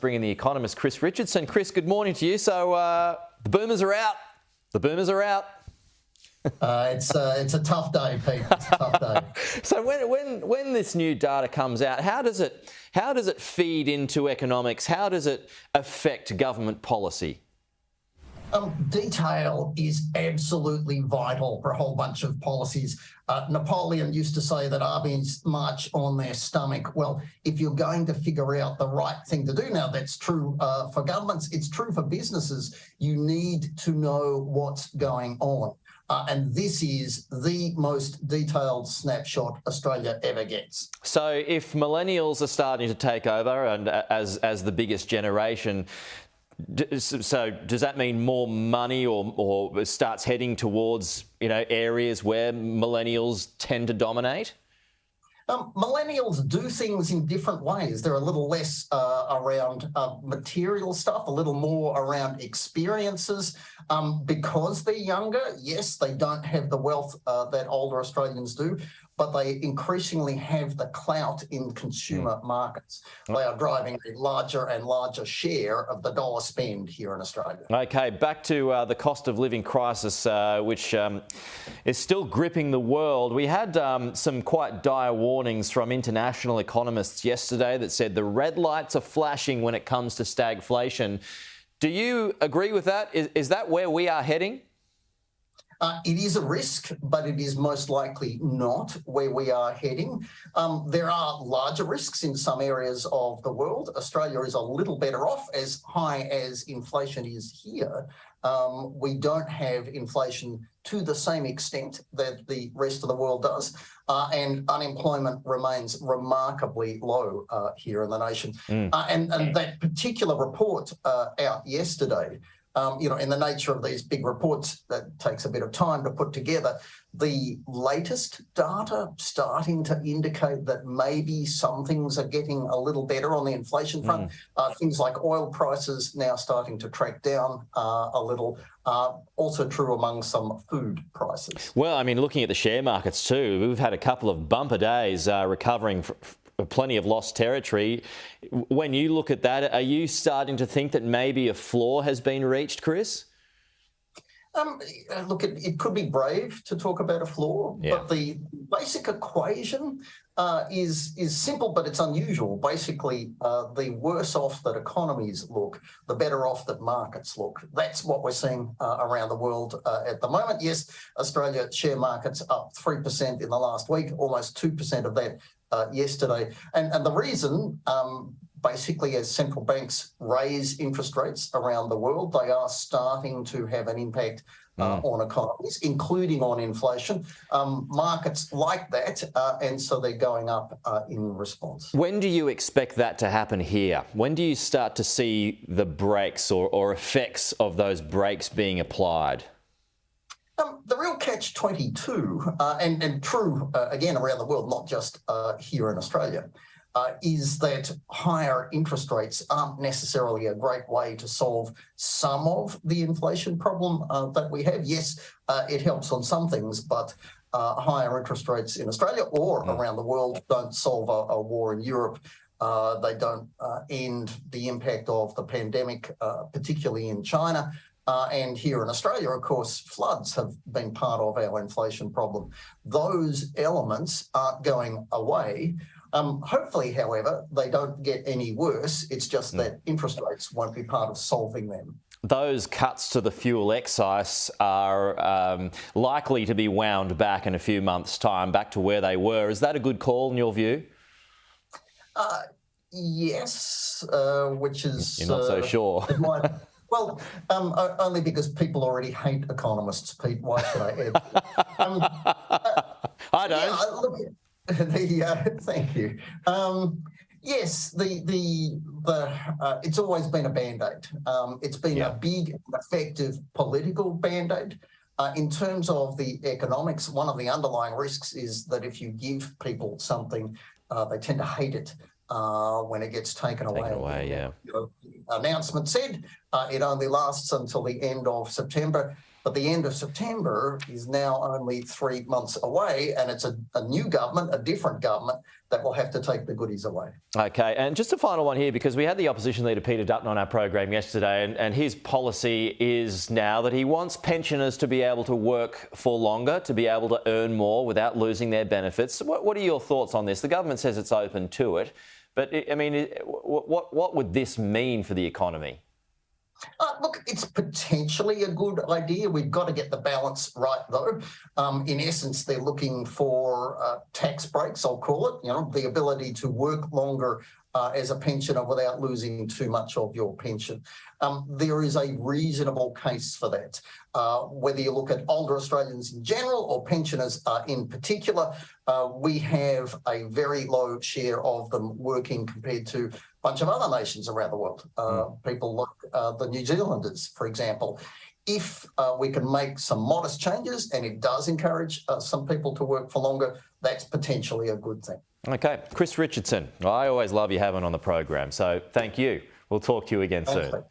Bringing the Economist Chris Richardson. Chris, good morning to you. So the boomers are out. The boomers are out. It's a tough day, Pete. It's a tough day. So when this new data comes out, how does it feed into economics? How does it affect government policy? Detail is absolutely vital for a whole bunch of policies. Napoleon used to say that armies march on their stomach. Well, if you're going to figure out the right thing to do, now that's true for governments, it's true for businesses. You need to know what's going on. And this is the most detailed snapshot Australia ever gets. So if millennials are starting to take over and as the biggest generation, so does that mean more money or starts heading towards, areas where millennials tend to dominate? Millennials do things in different ways. They're a little less around material stuff, a little more around experiences. Because they're younger, yes, they don't have the wealth that older Australians do, but they increasingly have the clout in consumer markets. They are driving a larger and larger share of the dollar spend here in Australia. Okay, back to the cost of living crisis, which is still gripping the world. We had some quite dire warnings from international economists yesterday that said the red lights are flashing when it comes to stagflation. Do you agree with that? Is that where we are heading? It is a risk, but it is most likely not where we are heading. There are larger risks in some areas of the world. Australia is a little better off as high as inflation is here. We don't have inflation to the same extent that the rest of the world does, and unemployment remains remarkably low here in the nation. And that particular report out yesterday, in the nature of these big reports, that takes a bit of time to put together. The latest data starting to indicate that maybe some things are getting a little better on the inflation front. Things like oil prices now starting to track down a little. Also true among some food prices. Well, I mean, looking at the share markets too, we've had a couple of bumper days recovering plenty of lost territory. When you look at that, are you starting to think that maybe a floor has been reached, Chris? Look, it could be brave to talk about a floor, but the basic equation is simple, but it's unusual. Basically, the worse off that economies look, the better off that markets look. That's what we're seeing around the world at the moment. Yes, Australia share markets up 3% in the last week, almost 2% of that yesterday. And the reason, basically, as central banks raise interest rates around the world, they are starting to have an impact on economies, including on inflation. Markets like that, and so they're going up in response. When do you expect that to happen here? When do you start to see the brakes or effects of those brakes being applied? The real catch-22, and true, again, around the world, not just here in Australia, is that higher interest rates aren't necessarily a great way to solve some of the inflation problem that we have. Yes, it helps on some things, but higher interest rates in Australia or around the world don't solve a war in Europe. They don't end the impact of the pandemic, particularly in China. And here in Australia, of course, floods have been part of our inflation problem. Those elements aren't going away. Hopefully, however, they don't get any worse. It's just that interest rates won't be part of solving them. Those cuts to the fuel excise are likely to be wound back in a few months' time, back to where they were. Is that a good call in your view? Yes, which is... You're not so sure. Well, only because people already hate economists, Pete. Why should I add? I don't. Yeah, look, thank you. Yes, it's always been a band-aid. It's been a big, effective political band-aid. In terms of the economics, one of the underlying risks is that if you give people something, they tend to hate it. When it gets taken away. The announcement said it only lasts until the end of September. But the end of September is now only 3 months away, and it's a new government, a different government, that will have to take the goodies away. Okay, and just a final one here, because we had the opposition leader Peter Dutton on our program yesterday, and his policy is now that he wants pensioners to be able to work for longer, to be able to earn more without losing their benefits. What are your thoughts on this? The government says it's open to it, but I mean, what would this mean for the economy? Look, it's potentially a good idea. We've got to get the balance right, though. In essence, they're looking for tax breaks, I'll call it, the ability to work longer as a pensioner without losing too much of your pension. There is a reasonable case for that. Whether you look at older Australians in general or pensioners in particular, we have a very low share of them working compared to a bunch of other nations around the world. People like the New Zealanders, for example. If we can make some modest changes and it does encourage some people to work for longer, that's potentially a good thing. Okay, Chris Richardson, I always love you having on the program, so thank you. We'll talk to you again soon.